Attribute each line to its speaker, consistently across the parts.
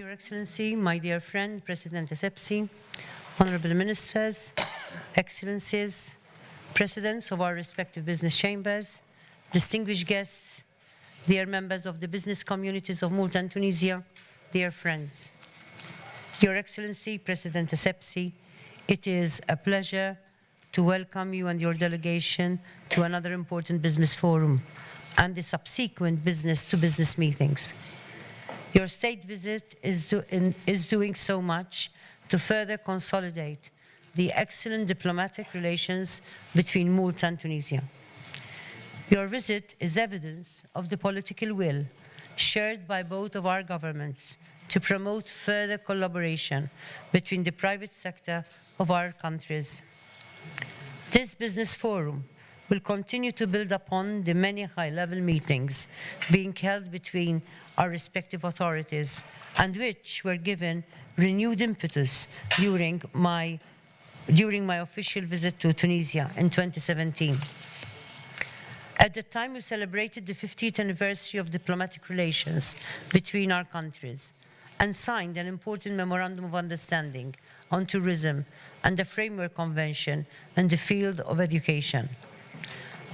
Speaker 1: Your Excellency, my dear friend, President Essebsi, Honorable Ministers, Excellencies, Presidents of our respective business chambers, distinguished guests, dear members of the business communities of Malta and Tunisia, dear friends. Your Excellency, President Essebsi, it is a pleasure to welcome you and your delegation to another important business forum and the subsequent business-to-business meetings. Your state visit is doing so much to further consolidate the excellent diplomatic relations between Malta and Tunisia. Your visit is evidence of the political will shared by both of our governments to promote further collaboration between the private sector of our countries. This business forum will continue to build upon the many high-level meetings being held between our respective authorities and which were given renewed impetus during my official visit to Tunisia in 2017. At the time, we celebrated the 50th anniversary of diplomatic relations between our countries and signed an important memorandum of understanding on tourism and the Framework Convention in the field of education.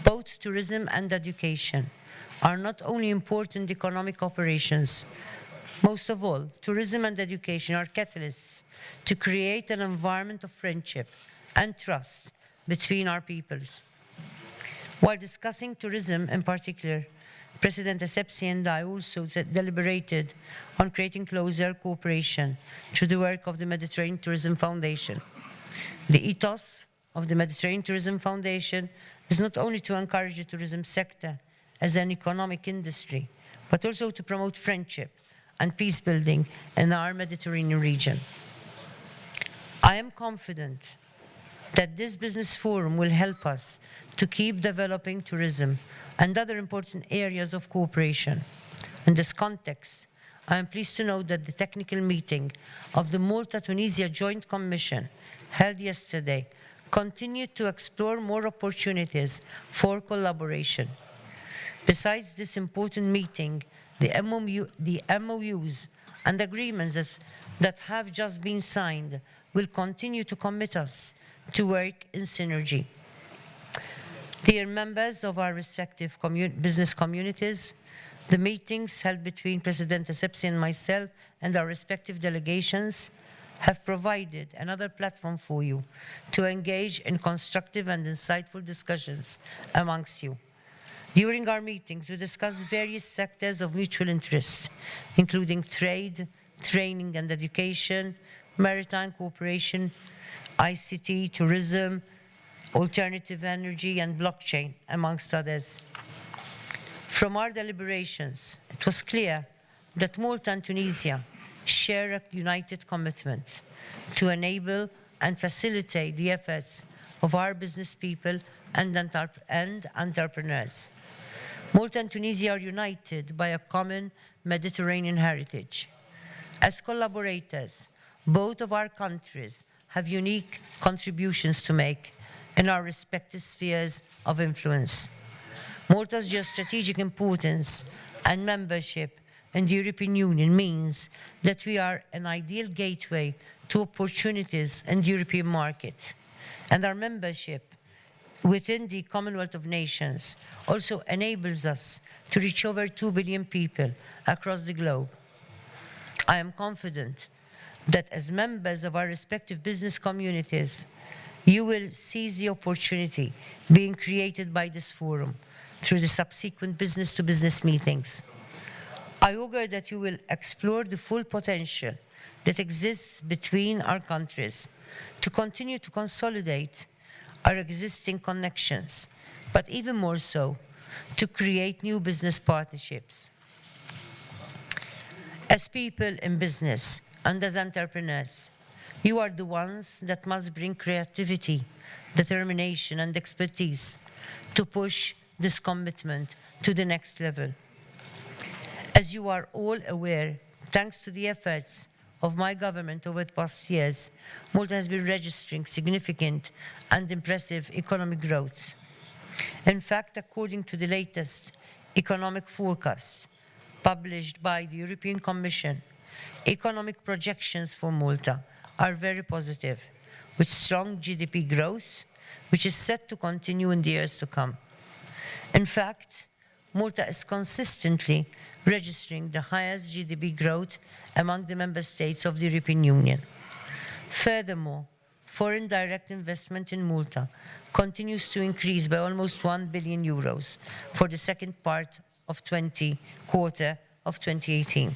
Speaker 1: Both tourism and education are not only important economic operations. Most of all, tourism and education are catalysts to create an environment of friendship and trust between our peoples. While discussing tourism in particular, President Essebsi and I also deliberated on creating closer cooperation through the work of the Mediterranean Tourism Foundation. The ethos of the Mediterranean Tourism Foundation is not only to encourage the tourism sector as an economic industry, but also to promote friendship and peace building in our Mediterranean region. I am confident that this business forum will help us to keep developing tourism and other important areas of cooperation. In this context, I am pleased to note that the technical meeting of the Malta-Tunisia Joint Commission held yesterday continued to explore more opportunities for collaboration. Besides this important meeting, the MOUs and agreements that have just been signed will continue to commit us to work in synergy. Dear members of our respective business communities, the meetings held between President Essebsi and myself and our respective delegations have provided another platform for you to engage in constructive and insightful discussions amongst you. During our meetings, we discussed various sectors of mutual interest, including trade, training and education, maritime cooperation, ICT, tourism, alternative energy, and blockchain, amongst others. From our deliberations, it was clear that Malta and Tunisia share a united commitment to enable and facilitate the efforts of our business people and entrepreneurs. Malta and Tunisia are united by a common Mediterranean heritage. As collaborators, both of our countries have unique contributions to make in our respective spheres of influence. Malta's geostrategic importance and membership in the European Union means that we are an ideal gateway to opportunities in the European market. And our membership within the Commonwealth of Nations also enables us to reach over 2 billion people across the globe. I am confident that as members of our respective business communities, you will seize the opportunity being created by this forum through the subsequent business-to-business meetings. I augur that you will explore the full potential that exists between our countries to continue to consolidate our existing connections, but even more so, to create new business partnerships. As people in business and as entrepreneurs, you are the ones that must bring creativity, determination, and expertise to push this commitment to the next level. As you are all aware, thanks to the efforts of my government over the past years, Malta has been registering significant and impressive economic growth. In fact, according to the latest economic forecast published by the European Commission, economic projections for Malta are very positive, with strong GDP growth, which is set to continue in the years to come. In fact, Malta is consistently registering the highest GDP growth among the member states of the European Union. Furthermore, foreign direct investment in Malta continues to increase by almost 1 billion euros for the second quarter of 2018.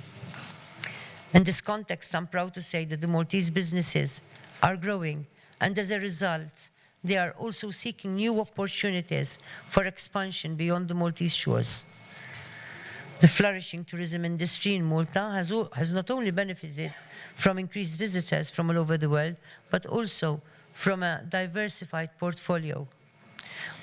Speaker 1: In this context, I'm proud to say that the Maltese businesses are growing, and as a result, they are also seeking new opportunities for expansion beyond the Maltese shores. The flourishing tourism industry in Malta has not only benefited from increased visitors from all over the world, but also from a diversified portfolio.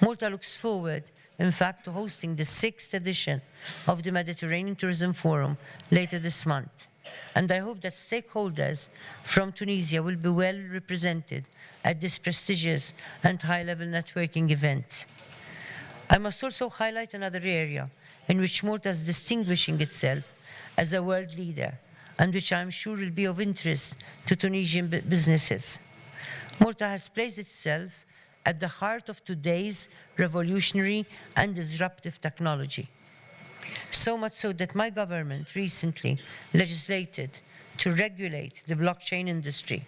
Speaker 1: Malta looks forward, in fact, to hosting the 6th edition of the Mediterranean Tourism Forum later this month. And I hope that stakeholders from Tunisia will be well represented at this prestigious and high-level networking event. I must also highlight another area in which Malta is distinguishing itself as a world leader, and which I'm sure will be of interest to Tunisian businesses. Malta has placed itself at the heart of today's revolutionary and disruptive technology. So much so that my government recently legislated to regulate the blockchain industry,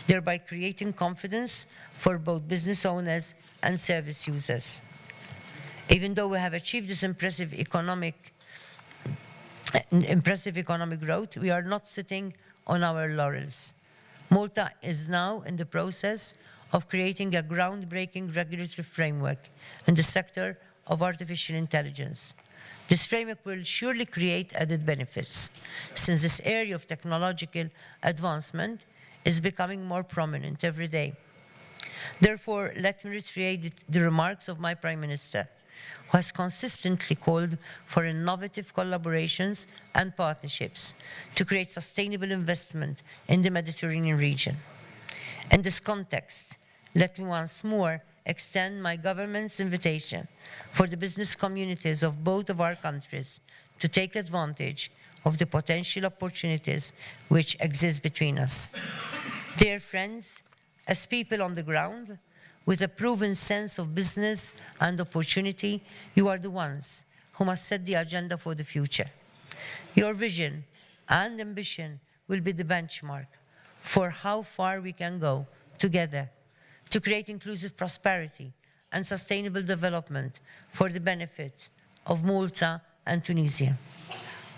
Speaker 1: thereby creating confidence for both business owners and service users. Even though we have achieved this impressive economic growth, we are not sitting on our laurels. Malta is now in the process of creating a groundbreaking regulatory framework in the sector of artificial intelligence. This framework will surely create added benefits, since this area of technological advancement is becoming more prominent every day. Therefore, let me reiterate the remarks of my Prime Minister, who has consistently called for innovative collaborations and partnerships to create sustainable investment in the Mediterranean region. In this context, let me once more extend my government's invitation for the business communities of both of our countries to take advantage of the potential opportunities which exist between us. Dear friends, as people on the ground, with a proven sense of business and opportunity, you are the ones who must set the agenda for the future. Your vision and ambition will be the benchmark for how far we can go together to create inclusive prosperity and sustainable development for the benefit of Malta and Tunisia.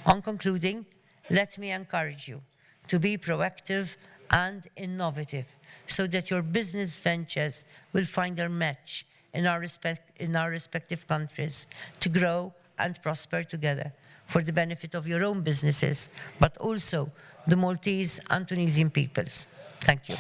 Speaker 1: On concluding, let me encourage you to be proactive and innovative so that your business ventures will find their match in our respective countries to grow and prosper together for the benefit of your own businesses, but also the Maltese and Tunisian peoples. Thank you.